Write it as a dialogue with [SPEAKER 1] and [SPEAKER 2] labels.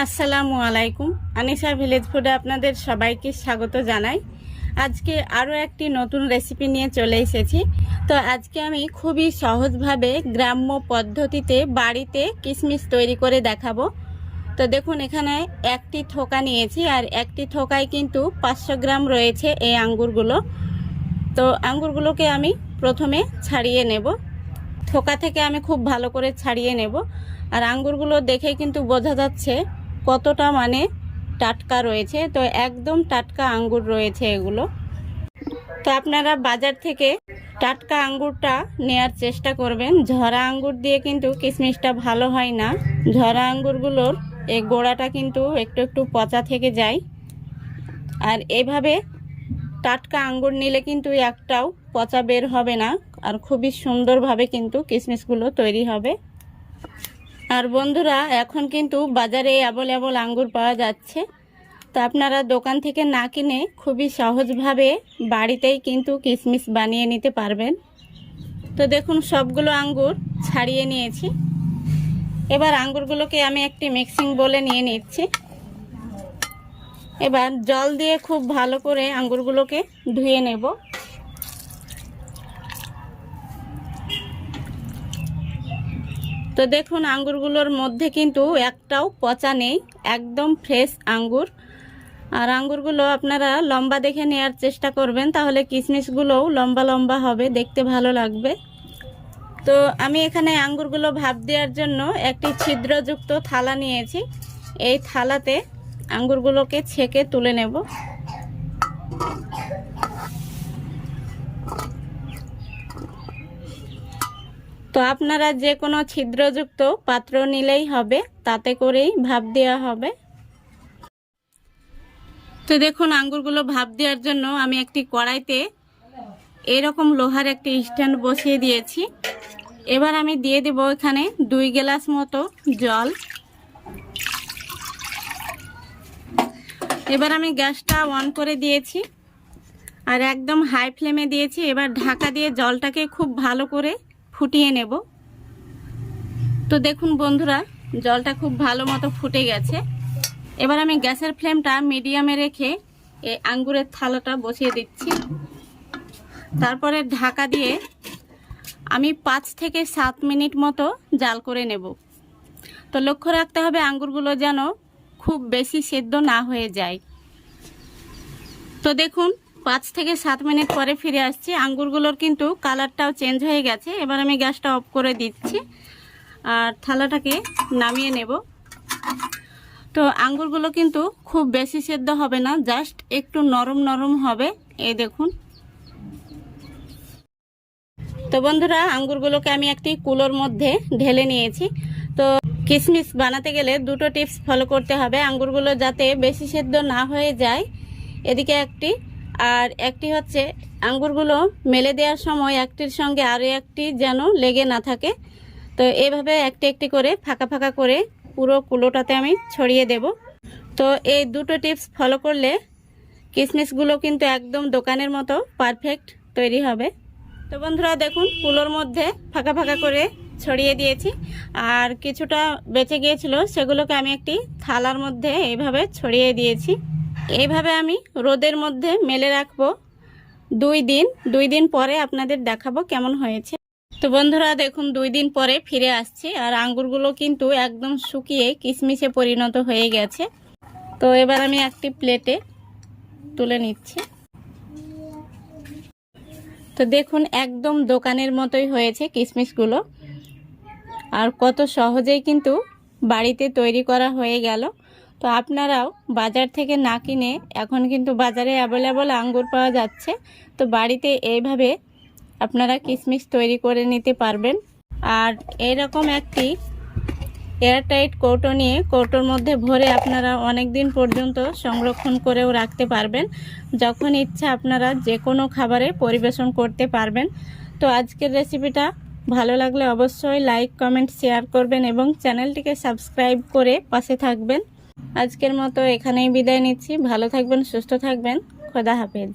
[SPEAKER 1] আসসালামু আলাইকুম। আনিশা ভিলেজ ফুডে আপনাদের সবাইকে স্বাগত জানাই। আজকে আরও একটি নতুন রেসিপি নিয়ে চলে এসেছি। তো আজকে আমি খুবই সহজভাবে গ্রাম্য পদ্ধতিতে বাড়িতে কিশমিশ তৈরি করে দেখাবো। তো দেখুন, এখানে একটি থোকা নিয়েছি, আর একটি থোকায় কিন্তু 500 গ্রাম রয়েছে এই আঙ্গুরগুলো। তো আঙ্গুরগুলোকে আমি প্রথমে ছাড়িয়ে নেব। থোকা থেকে আমি খুব ভালো করে ছাড়িয়ে নেব। আর আঙ্গুরগুলো দেখে কিন্তু বোঝা যাচ্ছে কতটা টাটকা রয়েছে। তো একদম টাটকা আঙ্গুর রয়েছে এগুলো। তো আপনারা বাজার থেকে টাটকা আঙ্গুরটা নেয়ার চেষ্টা করবেন। ঝরা আঙ্গুর দিয়ে কিন্তু কিশমিশটা ভালো হয় না। ঝরা আঙ্গুরগুলোর এই গোড়াটা কিন্তু একটু একটু পচা থেকে যায়। আর এভাবে টাটকা আঙ্গুর নিলে কিন্তু একটাও পচা বের হবে না, আর খুবই সুন্দরভাবে কিন্তু কিশমিশগুলো তৈরি হবে। আর বন্ধুরা, এখন কিন্তু বাজারে অ্যাভেলেবল আঙ্গুর পাওয়া যাচ্ছে। তো আপনারা দোকান থেকে না কিনে খুবই সহজভাবে বাড়িতেই কিন্তু কিশমিশ বানিয়ে নিতে পারবেন। তো দেখুন, সবগুলো আঙ্গুর ছাড়িয়ে নিয়েছি। এবার আঙ্গুরগুলোকে আমি একটি মিক্সিং বোলে নিয়ে নিচ্ছি। এবার জল দিয়ে খুব ভালো করে আঙ্গুরগুলোকে ধুয়ে নেব। তো দেখুন, আঙ্গুরগুলোর মধ্যে কিন্তু একটাও পচা নেই, একদম ফ্রেশ আঙ্গুর। আর আঙ্গুরগুলো আপনারা লম্বা দেখে নেওয়ার চেষ্টা করবেন, তাহলে কিশমিশগুলোও লম্বা লম্বা হবে, দেখতে ভালো লাগবে। তো আমি এখানে আঙ্গুরগুলো ভাপ দেওয়ার জন্য একটি ছিদ্রযুক্ত থালা নিয়েছি। এই থালাতে আঙ্গুরগুলোকে ছেঁকে তুলে নেব। তো আপনারা যে কোনো ছিদ্রযুক্ত পাত্র নিলেই হবে, তাতে করেই ভাপ দেওয়া হবে। তো দেখুন, আঙ্গুরগুলো ভাপ দেওয়ার জন্য আমি একটি কড়াইতে এরকম লোহার একটি স্ট্যান্ড বসিয়ে দিয়েছি। এবার আমি দিয়ে দেব এখানে 2 গ্লাস মতো জল। এবার আমি গ্যাসটা অন করে দিয়েছি আর একদম হাই ফ্লেমে দিয়েছি। এবার ঢাকা দিয়ে জলটাকে খুব ভালো করে ফুটিয়ে নেব। তো দেখুন বন্ধুরা, জলটা খুব ভালো মতো ফুটে গেছে। এবার আমি গ্যাসের ফ্লেমটা মিডিয়ামে রেখে এই আঙ্গুরের থালাটা বসিয়ে দিচ্ছি। তারপরে ঢাকা দিয়ে আমি 5 থেকে 7 মিনিট মতো জাল করে নেব। তো লক্ষ্য রাখতে হবে আঙ্গুরগুলো যেন খুব বেশি সেদ্ধ না হয়ে যায়। তো দেখুন, 5 থেকে 7 মিনিট পরে ফিরে আসছি। আঙ্গুরগুলোর কিন্তু কালারটাও চেঞ্জ হয়ে গেছে। এবার আমি গ্যাসটা অফ করে দিচ্ছি আর থালাটাকে নামিয়ে নেব। তো আঙ্গুরগুলো কিন্তু খুব বেশি সেদ্ধ হবে না, জাস্ট একটু নরম নরম হবে। এই দেখুন। তো বন্ধুরা, আঙ্গুরগুলোকে আমি একটি কুলোর মধ্যে ঢেলে নিয়েছি। তো কিশমিশ বানাতে গেলে দুটো টিপস ফলো করতে হবে, আঙ্গুরগুলো যাতে বেশি সেদ্ধ না হয়ে যায়, এদিকে একটি। আর একটি হচ্ছে আঙ্গুরগুলো মেলে দেওয়ার সময় একটির সঙ্গে আরও একটি যেন লেগে না থাকে। তো এইভাবে একটি একটি করে ফাঁকা ফাঁকা করে পুরো কুলোটাতে আমি ছড়িয়ে দেব। তো এই দুটো টিপস ফলো করলে কিশমিশগুলো কিন্তু একদম দোকানের মতো পারফেক্ট তৈরি হবে। তো বন্ধুরা দেখুন, কুলোর মধ্যে ফাঁকা ফাঁকা করে ছড়িয়ে দিয়েছি। আর কিছুটা বেঁচে গিয়েছিল, সেগুলোকে আমি একটি থালার মধ্যে এইভাবে ছড়িয়ে দিয়েছি। এইভাবে আমি রোদের মধ্যে মেলে রাখবো 2 দিন পরে আপনাদের দেখাবো কেমন হয়েছে। তো বন্ধুরা দেখুন, 2 দিন পরে ফিরে আসছি আর আঙ্গুরগুলো কিন্তু একদম শুকিয়ে কিশমিশে পরিণত হয়ে গেছে। তো এবার আমি একটি প্লেটে তুলে নিচ্ছি। তো দেখুন, একদম দোকানের মতোই হয়েছে কিশমিশগুলো। আর কত সহজেই কিন্তু বাড়িতে তৈরি করা হয়ে গেল। তো আপনারাও বাজার থেকে না কিনে, এখন কিন্তু বাজারে অ্যাভেলেবল আঙ্গুর পাওয়া যাচ্ছে। তো বাড়িতে এইভাবে আপনারা কিশমিশ তৈরি করে নিতে পারবেন। আর এরকম একটি এয়ারটাইট কৌটো নিয়ে কৌটোর মধ্যে ভরে আপনারা অনেক দিন পর্যন্ত সংরক্ষণ করেও রাখতে পারবেন। যখন ইচ্ছা আপনারা যে কোনো খাবারে পরিবেশন করতে পারবেন। তো আজকের রেসিপিটা ভালো লাগলে অবশ্যই লাইক, কমেন্ট, শেয়ার করবেন এবং চ্যানেলটিকে সাবস্ক্রাইব করে পাশে থাকবেন। আজকের মতো এখানেই বিদায় নিচ্ছি। ভালো থাকবেন, সুস্থ থাকবেন। খোদা হাফেজ।